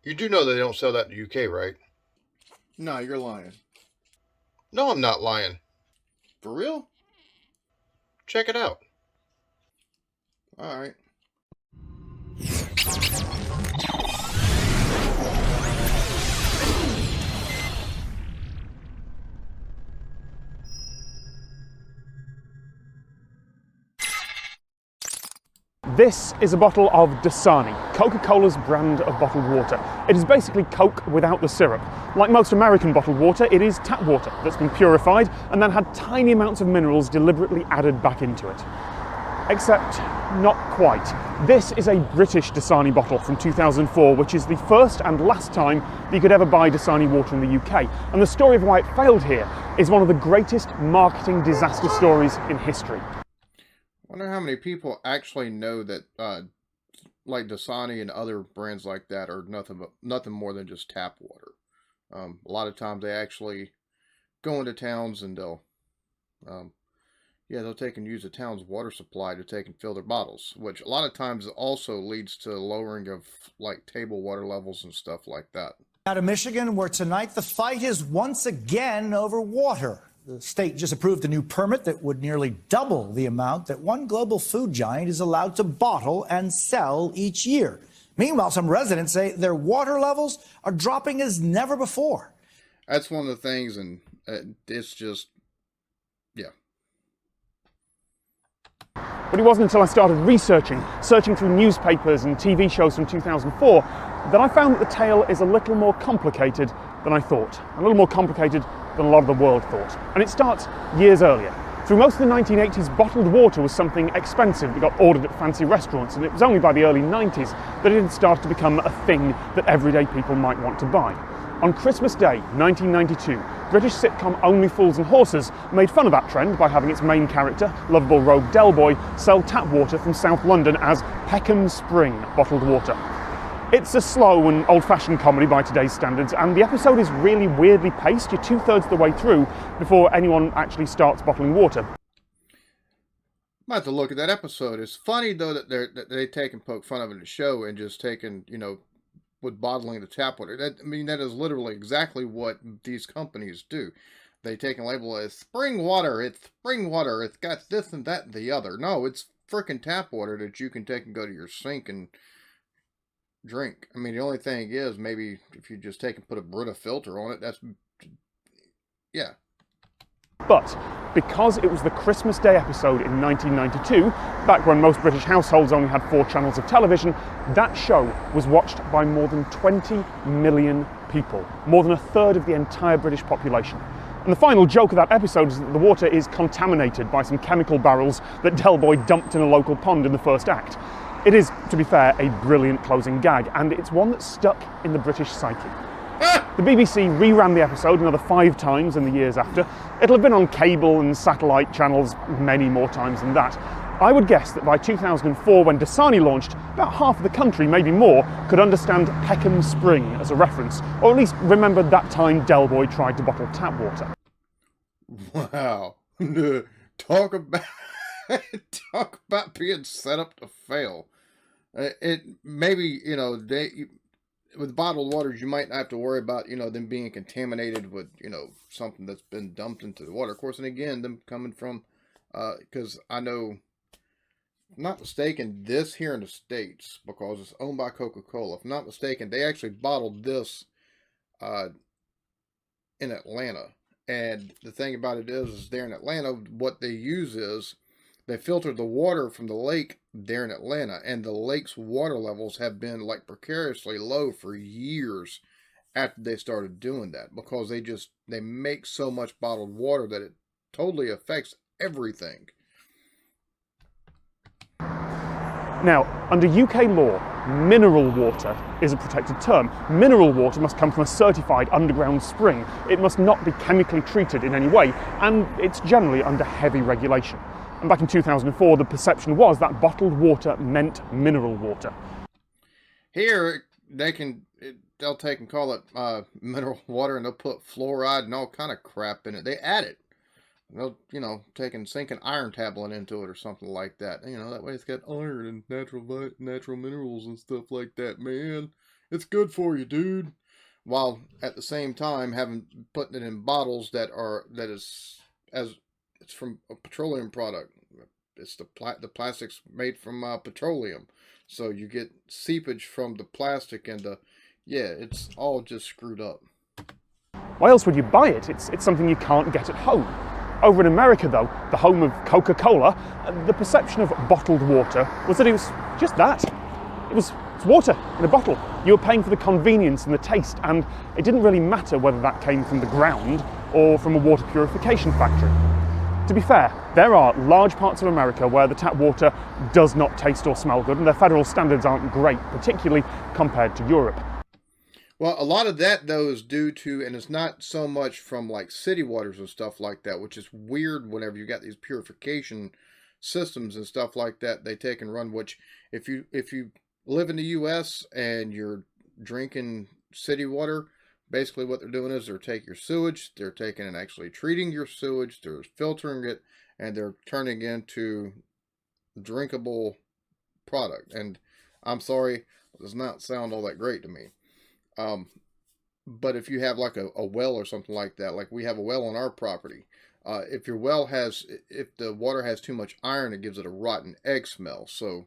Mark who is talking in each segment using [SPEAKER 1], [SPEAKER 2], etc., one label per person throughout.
[SPEAKER 1] You do know they don't sell that in the UK, right?
[SPEAKER 2] No, you're lying.
[SPEAKER 1] No, I'm not lying.
[SPEAKER 2] For real?
[SPEAKER 1] Check it out.
[SPEAKER 2] All right.
[SPEAKER 3] This is a bottle of Dasani, Coca Cola's brand of bottled water. It is basically Coke without the syrup. Like most American bottled water, it is tap water that's been purified and then had tiny amounts of minerals deliberately added back into it. Except not quite. This is a British Dasani bottle from 2004, which is the first and last time that you could ever buy Dasani water in the UK. And the story of why it failed here is one of the greatest marketing disaster stories in history.
[SPEAKER 2] I wonder how many people actually know that, like Dasani and other brands like that are nothing more than just tap water. A lot of times they actually go into towns and um, they'll take and use the town's water supply to take and fill their bottles, which a lot of times also leads to lowering of like table water levels and stuff like that.
[SPEAKER 4] Out of Michigan, where tonight the fight is once again over water. The state just approved a new permit that would nearly double the amount that one global food giant is allowed to bottle and sell each year. Meanwhile, some residents say their water levels are dropping as never before.
[SPEAKER 2] That's one of the things, and it's just, yeah.
[SPEAKER 3] But it wasn't until I started searching through newspapers and TV shows from 2004, that I found that the tale is a little more complicated than I thought. A little more complicated than a lot of the world thought. And it starts years earlier. Through most of the 1980s, bottled water was something expensive that got ordered at fancy restaurants, and it was only by the early 90s that it had started to become a thing that everyday people might want to buy. On Christmas Day, 1992, British sitcom Only Fools and Horses made fun of that trend by having its main character, lovable rogue Del Boy, sell tap water from South London as Peckham Spring bottled water. It's a slow and old-fashioned comedy by today's standards, and the episode is really weirdly paced. You're two-thirds of the way through before anyone actually starts bottling water.
[SPEAKER 2] I'm about to look at that episode. It's funny though that they take and poke fun of it in the show and just taking, with bottling the tap water. That is literally exactly what these companies do. They take and label it as spring water. It's spring water. It's got this and that and the other. No, it's freaking tap water that you can take and go to your sink and drink. The only thing is maybe if you just take and put a Brita filter on it, yeah.
[SPEAKER 3] But because it was the Christmas Day episode in 1992, back when most British households only had 4 channels of television, that show was watched by more than 20 million people, more than a third of the entire British population. And the final joke of that episode is that the water is contaminated by some chemical barrels that Del Boy dumped in a local pond in the first act. It is, to be fair, a brilliant closing gag, and it's one that stuck in the British psyche. The BBC reran the episode another 5 times in the years after. It'll have been on cable and satellite channels many more times than that. I would guess that by 2004, when Dasani launched, about half of the country, maybe more, could understand Peckham Spring as a reference, or at least remembered that time Del Boy tried to bottle tap water.
[SPEAKER 2] Wow. Talk about talk about being set up to fail. It maybe with bottled waters you might not have to worry about them being contaminated with something that's been dumped into the water. Of course, and again, them coming from because I know, if I'm not mistaken, this here in the States, because it's owned by Coca Cola. If I'm not mistaken, they actually bottled this in Atlanta. And the thing about it is there in Atlanta, what they use is they filter the water from the lake there in Atlanta, and the lake's water levels have been like precariously low for years after they started doing that, because they make so much bottled water that it totally affects everything.
[SPEAKER 3] Now, under UK law, mineral water is a protected term. Mineral water must come from a certified underground spring. It must not be chemically treated in any way, and it's generally under heavy regulation. And back in 2004, the perception was that bottled water meant mineral water.
[SPEAKER 2] Here, they'll take and call it mineral water, and they'll put fluoride and all kind of crap in it. They add it. They'll, take and sink an iron tablet into it or something like that. That way it's got iron and natural minerals and stuff like that, man. It's good for you, dude. While at the same time putting it in bottles that is as it's from a petroleum product. It's the plastic's made from petroleum, so you get seepage from the plastic and it's all just screwed up.
[SPEAKER 3] Why else would you buy it? It's something you can't get at home. Over in America, though, the home of Coca Cola, the perception of bottled water was that it was just that. It's water in a bottle. You were paying for the convenience and the taste, and it didn't really matter whether that came from the ground or from a water purification factory. To be fair, there are large parts of America where the tap water does not taste or smell good, and their federal standards aren't great, particularly compared to Europe.
[SPEAKER 2] Well, a lot of that, though, is due to, and it's not so much from like city waters and stuff like that, which is weird whenever you got these purification systems and stuff like that they take and run, which if you live in the U.S. and you're drinking city water, basically what they're doing is they're taking your sewage, they're taking and actually treating your sewage, they're filtering it, and they're turning it into drinkable product. And I'm sorry, it does not sound all that great to me. But if you have like a well or something like that, like we have a well on our property, if the water has too much iron, it gives it a rotten egg smell. So,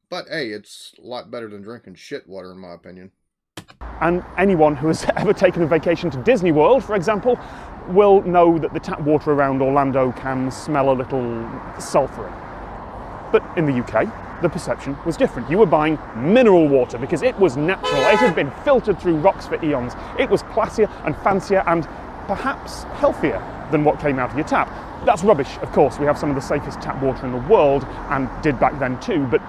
[SPEAKER 2] but hey, it's a lot better than drinking shit water, in my opinion.
[SPEAKER 3] And anyone who has ever taken a vacation to Disney World, for example, will know that the tap water around Orlando can smell a little sulphury. But in the UK, the perception was different. You were buying mineral water because it was natural. It had been filtered through rocks for eons. It was classier and fancier and perhaps healthier than what came out of your tap. That's rubbish, of course. We have some of the safest tap water in the world, and did back then too, but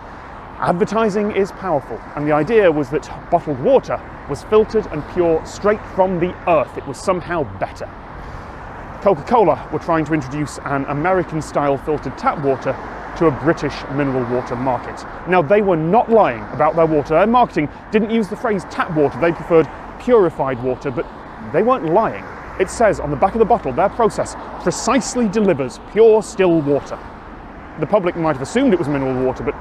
[SPEAKER 3] advertising is powerful, and the idea was that bottled water was filtered and pure straight from the earth. It was somehow better. Coca Cola were trying to introduce an American-style filtered tap water to a British mineral water market. Now, they were not lying about their water. Their marketing didn't use the phrase tap water. They preferred purified water, but they weren't lying. It says on the back of the bottle, their process precisely delivers pure, still water. The public might have assumed it was mineral water, but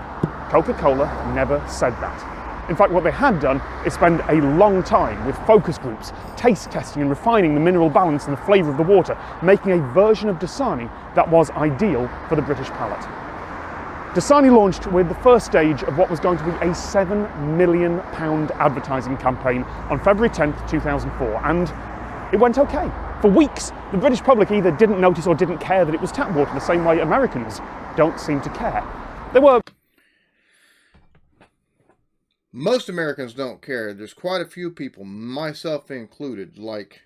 [SPEAKER 3] Coca Cola never said that. In fact, what they had done is spend a long time with focus groups, taste testing and refining the mineral balance and the flavour of the water, making a version of Dasani that was ideal for the British palate. Dasani launched with the first stage of what was going to be a £7 million advertising campaign on February 10th, 2004, and it went okay. For weeks, the British public either didn't notice or didn't care that it was tap water, the same way Americans don't seem to care. There were...
[SPEAKER 2] Most Americans don't care. There's quite a few people, myself included, like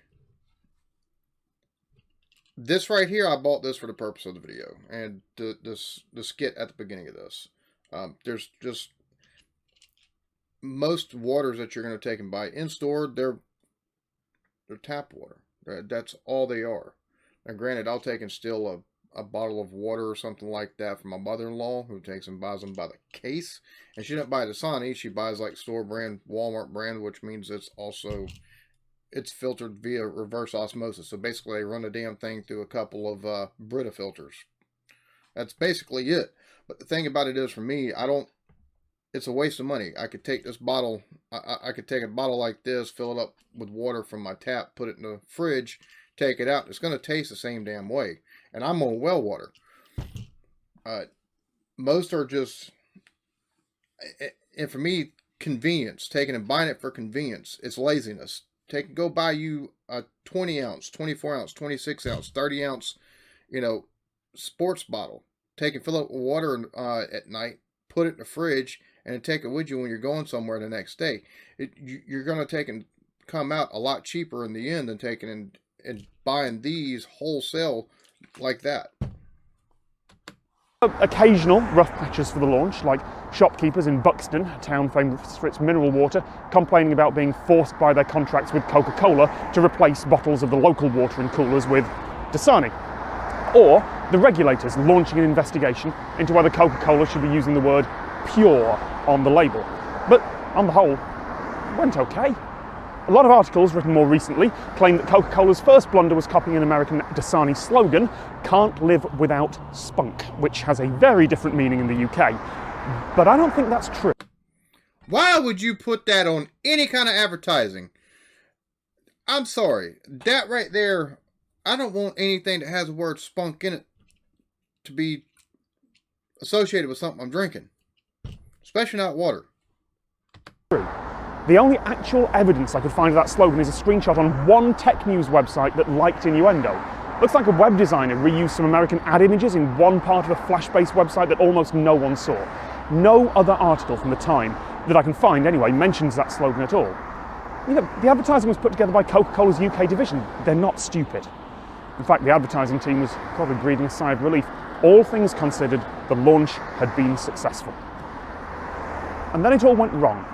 [SPEAKER 2] this right here. I bought this for the purpose of the video and the skit at the beginning of this. There's just most waters that you're going to take and buy in store, they're tap water. That's all they are. Now, granted, I'll take and steal a bottle of water or something like that from my mother-in-law, who takes and buys them by the case. And she doesn't buy Dasani. She buys like store brand, Walmart brand, which means it's filtered via reverse osmosis. So basically, they run the damn thing through a couple of Brita filters. That's basically it. But the thing about it is, for me, it's a waste of money. I could take this bottle, I could take a bottle like this, fill it up with water from my tap, put it in the fridge, take it out. It's going to taste the same damn way. And I'm on well water. Most are just, and for me, convenience. Taking and buying it for convenience. It's laziness. Go buy you a 20 ounce, 24 ounce, 26 ounce, 30 ounce, sports bottle. Take and fill it with water at night, put it in the fridge, and then take it with you when you're going somewhere the next day. You're going to take and come out a lot cheaper in the end than taking and buying these wholesale like that.
[SPEAKER 3] Occasional rough patches for the launch, like shopkeepers in Buxton, a town famous for its mineral water, complaining about being forced by their contracts with Coca Cola to replace bottles of the local water in coolers with Dasani. Or the regulators launching an investigation into whether Coca Cola should be using the word pure on the label. But on the whole, it went okay. A lot of articles written more recently claim that Coca Cola's first blunder was copying an American Dasani slogan, "Can't live without spunk," which has a very different meaning in the UK. But I don't think that's true.
[SPEAKER 2] Why would you put that on any kind of advertising? I'm sorry. That right there, I don't want anything that has the word spunk in it to be associated with something I'm drinking. Especially not water.
[SPEAKER 3] The only actual evidence I could find of that slogan is a screenshot on one tech news website that liked innuendo. Looks like a web designer reused some American ad images in one part of a Flash-based website that almost no one saw. No other article from the time, that I can find anyway, mentions that slogan at all. You know, the advertising was put together by Coca Cola's UK division. They're not stupid. In fact, the advertising team was probably breathing a sigh of relief. All things considered, the launch had been successful. And then it all went wrong.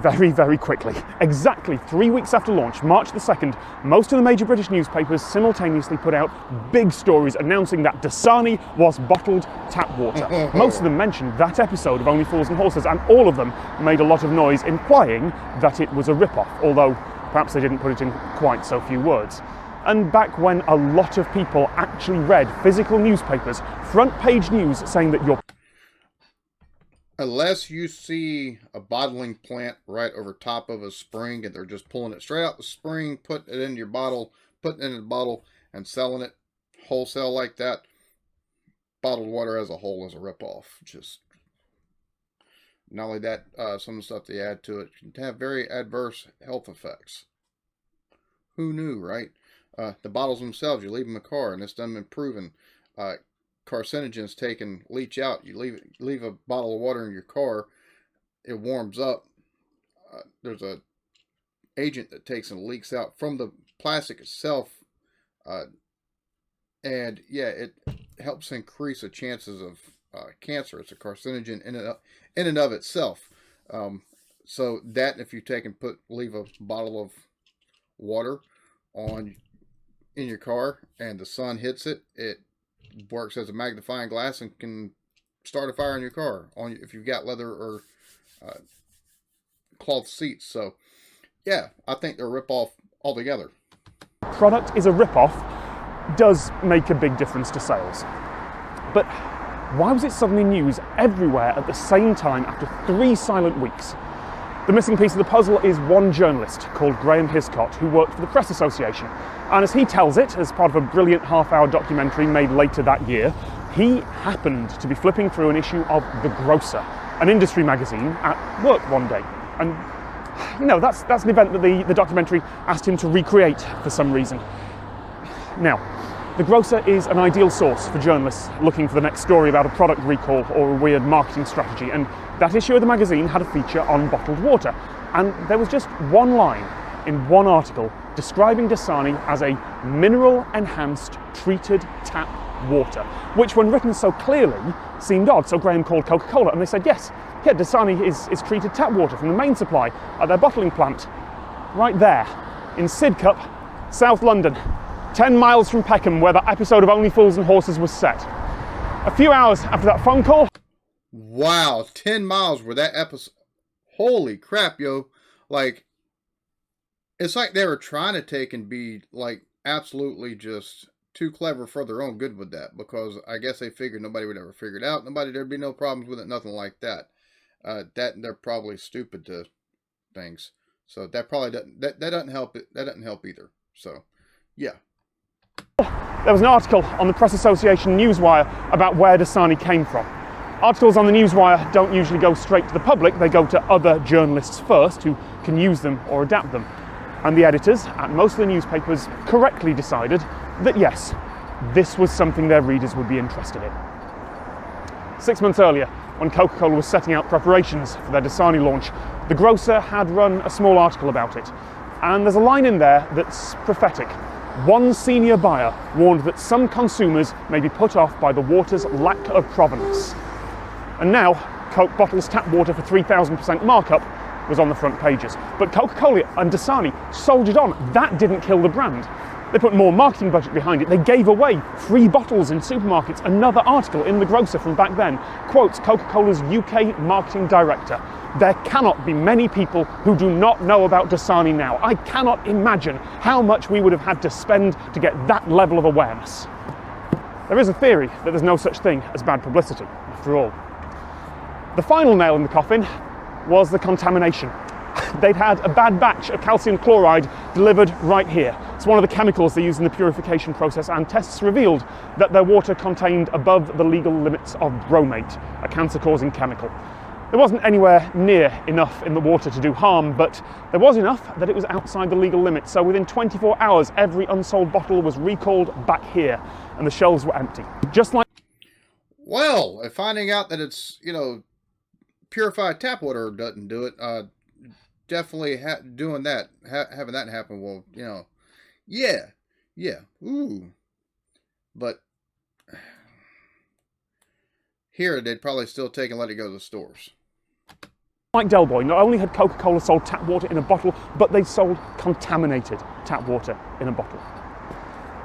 [SPEAKER 3] Very, very quickly. Exactly 3 weeks after launch, March the 2nd, most of the major British newspapers simultaneously put out big stories announcing that Dasani was bottled tap water. Most of them mentioned that episode of Only Fools and Horses, and all of them made a lot of noise implying that it was a rip-off, although perhaps they didn't put it in quite so few words. And back when a lot of people actually read physical newspapers, front page news saying that your
[SPEAKER 2] Unless you see a bottling plant right over top of a spring and they're just pulling it straight out the spring, putting it in your bottle, putting it in a bottle and selling it wholesale like that, bottled water as a whole is a ripoff. Just not only that, some of the stuff they add to it can have very adverse health effects. Who knew, right? The bottles themselves, you leave them in the car, and it's done been proven. Carcinogens leach out. You leave a bottle of water in your car, it warms up. There's a agent that takes and leaks out from the plastic itself, and yeah, it helps increase the chances of cancer. It's a carcinogen in and of itself. So that, if you take and leave a bottle of water in your car and the sun hits it, it works as a magnifying glass and can start a fire in your car if you've got leather or cloth seats. So yeah, I think they're a rip-off altogether.
[SPEAKER 3] product is a rip-off does make a big difference to sales. But why was it suddenly news everywhere at the same time after 3 silent weeks? The missing piece of the puzzle is one journalist called Graham Hiscott, who worked for the Press Association. And as he tells it, as part of a brilliant half-hour documentary made later that year, he happened to be flipping through an issue of The Grocer, an industry magazine, at work one day. And, you know, that's an event that the documentary asked him to recreate for some reason. Now, The Grocer is an ideal source for journalists looking for the next story about a product recall or a weird marketing strategy, and that issue of the magazine had a feature on bottled water, and there was just one line in one article describing Dasani as a mineral-enhanced treated tap water, which when written so clearly seemed odd. So Graham called Coca Cola and they said, yes, yeah, Dasani is treated tap water from the main supply at their bottling plant right there in Sidcup, South London, 10 miles from Peckham, where the episode of Only Fools and Horses was set. A few hours after that phone call.
[SPEAKER 2] Wow, 10 miles where that episode. Holy crap, yo. Like, it's like they were trying to take and be, like, absolutely just too clever for their own good with that, because I guess they figured nobody would ever figure it out. There'd be no problems with it, nothing like that. They're probably stupid to things. So that probably doesn't help it. That doesn't help either. So, yeah.
[SPEAKER 3] There was an article on the Press Association Newswire about where Dasani came from. Articles on the Newswire don't usually go straight to the public, they go to other journalists first who can use them or adapt them. And the editors at most of the newspapers correctly decided that yes, this was something their readers would be interested in. 6 months earlier, when Coca Cola was setting out preparations for their Dasani launch, The Grocer had run a small article about it. And there's a line in there that's prophetic. One senior buyer warned that some consumers may be put off by the water's lack of provenance. And now, Coke bottles tap water for 3,000% markup was on the front pages. But Coca-Cola and Dasani soldiered on. That didn't kill the brand. They put more marketing budget behind it. They gave away free bottles in supermarkets. Another article in The Grocer from back then quotes Coca-Cola's UK marketing director. There cannot be many people who do not know about Dasani now. I cannot imagine how much we would have had to spend to get that level of awareness. There is a theory that there's no such thing as bad publicity, after all. The final nail in the coffin was the contamination. They'd had a bad batch of calcium chloride delivered right here. It's one of the chemicals they use in the purification process, and tests revealed that their water contained above the legal limits of bromate, a cancer-causing chemical. There wasn't anywhere near enough in the water to do harm, but there was enough that it was outside the legal limits. So within 24 hours, every unsold bottle was recalled back here, and the shelves were empty. Just like...
[SPEAKER 2] Well, finding out that it's, purified tap water doesn't do it, definitely doing that, having that happen, well, yeah, ooh. But here, they'd probably still take and let it go to the stores.
[SPEAKER 3] Like Del Boy, not only had Coca Cola sold tap water in a bottle, but they sold contaminated tap water in a bottle.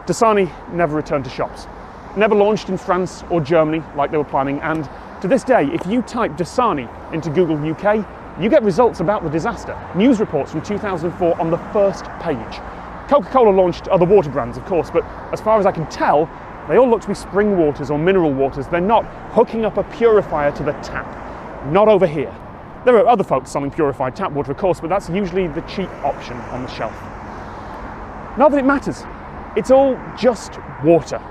[SPEAKER 3] Dasani never returned to shops, never launched in France or Germany like they were planning, and to this day, if you type Dasani into Google UK, you get results about the disaster. News reports from 2004 on the first page. Coca Cola launched other water brands, of course, but as far as I can tell, they all look to be spring waters or mineral waters. They're not hooking up a purifier to the tap. Not over here. There are other folks selling purified tap water, of course, but that's usually the cheap option on the shelf. Not that it matters. It's all just water.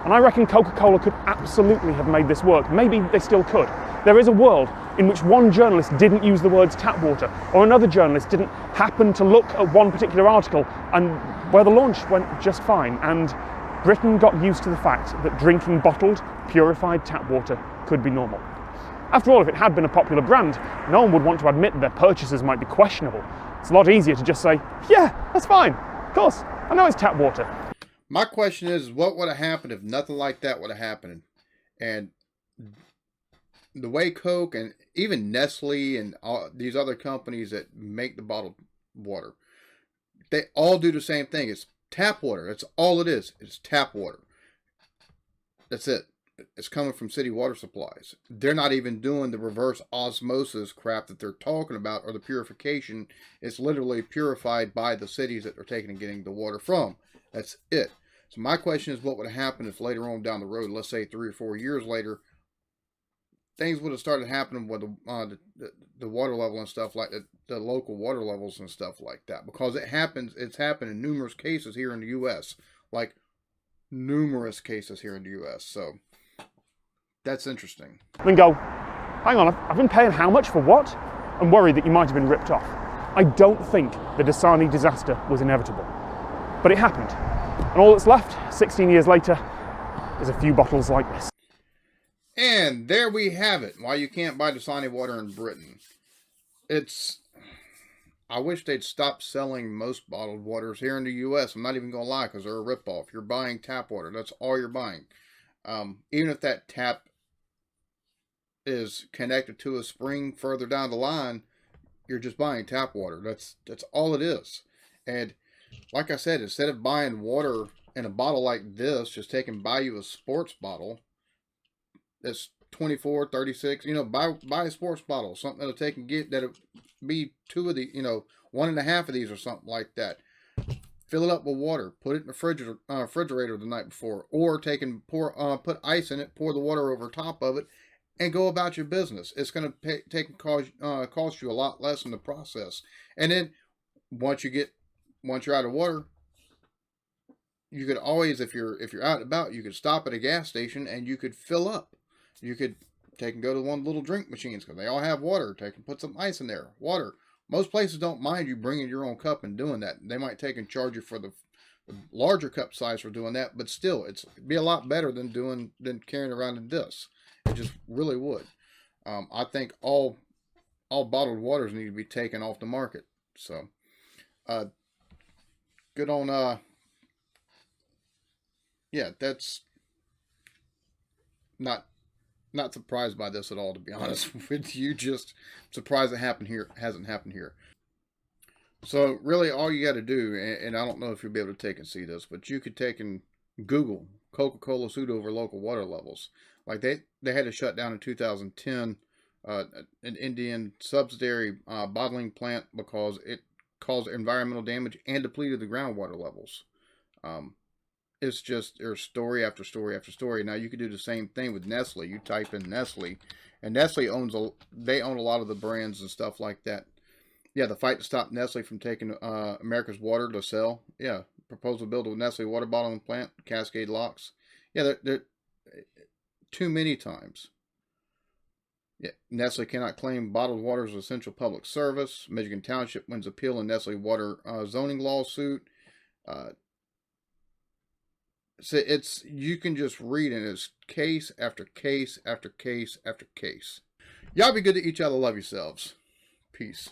[SPEAKER 3] And I reckon Coca Cola could absolutely have made this work. Maybe they still could. There is a world in which one journalist didn't use the words tap water, or another journalist didn't happen to look at one particular article, and where the launch went just fine, and Britain got used to the fact that drinking bottled, purified tap water could be normal. After all, if it had been a popular brand, no one would want to admit their purchases might be questionable. It's a lot easier to just say, yeah, that's fine, of course, I know it's tap water.
[SPEAKER 2] My question is, what would have happened if nothing like that would have happened? And the way Coke and even Nestle and all these other companies that make the bottled water, they all do the same thing. It's tap water. That's all it is. It's tap water. That's it. It's coming from city water supplies. They're not even doing the reverse osmosis crap that they're talking about, or the purification. It's literally purified by the cities that they're taking and getting the water from. That's it. So my question is, what would have happened if later on down the road, let's say 3 or 4 years later, things would have started happening with the water level and stuff like that, the local water levels and stuff like that, because it happens. It's happened in numerous cases here in the U.S., like numerous cases here in the U.S. So that's interesting.
[SPEAKER 3] Then go, hang on, I've been paying how much for what? And worried that you might have been ripped off. I don't think the Dasani disaster was inevitable, but it happened. And all that's left, 16 years later, is a few bottles like this.
[SPEAKER 2] And there we have it. Why you can't buy Dasani water in Britain. I wish they'd stop selling most bottled waters here in the U.S. I'm not even going to lie, because they're a ripoff. You're buying tap water. That's all you're buying. Even if that tap is connected to a spring further down the line, you're just buying tap water. That's all it is. And like I said, instead of buying water in a bottle like this, just take and buy you a sports bottle that's 24, 36, buy a sports bottle, something that'll take and get, that'll be 2 of the, 1.5 of these or something like that. Fill it up with water, put it in the refrigerator the night before, or take and put ice in it, pour the water over top of it, and go about your business. It's going to cost you a lot less in the process. And then once you're out of water, you could always, if you're out and about, you could stop at a gas station and you could fill up. You could take and go to one of the little drink machines, because they all have water. Take and put some ice in there. Water. Most places don't mind you bringing your own cup and doing that. They might take and charge you for the larger cup size for doing that, but still, it'd be a lot better than carrying around in this. It just really would. I think all bottled waters need to be taken off the market. So, good on. Yeah, that's not surprised by this at all, to be honest with you. Just surprised it hasn't happened here. So really all you got to do, and I don't know if you'll be able to take and see this, but you could take and Google Coca Cola suit over local water levels. Like they had to shut down in 2010 an Indian subsidiary bottling plant because it caused environmental damage and depleted the groundwater levels. It's just there's story after story after story. Now you could do the same thing with Nestle. You type in Nestle, and Nestle they own a lot of the brands and stuff like that. Yeah, the fight to stop Nestle from taking America's water to sell. Yeah, proposal to build a Nestle water bottling plant, Cascade Locks. Yeah, they're too many times. Yeah, Nestle cannot claim bottled water as essential public service. Michigan Township wins appeal in Nestle water zoning lawsuit. So you can just read, and it's case after case after case after case. Y'all be good to each other. Love yourselves. Peace.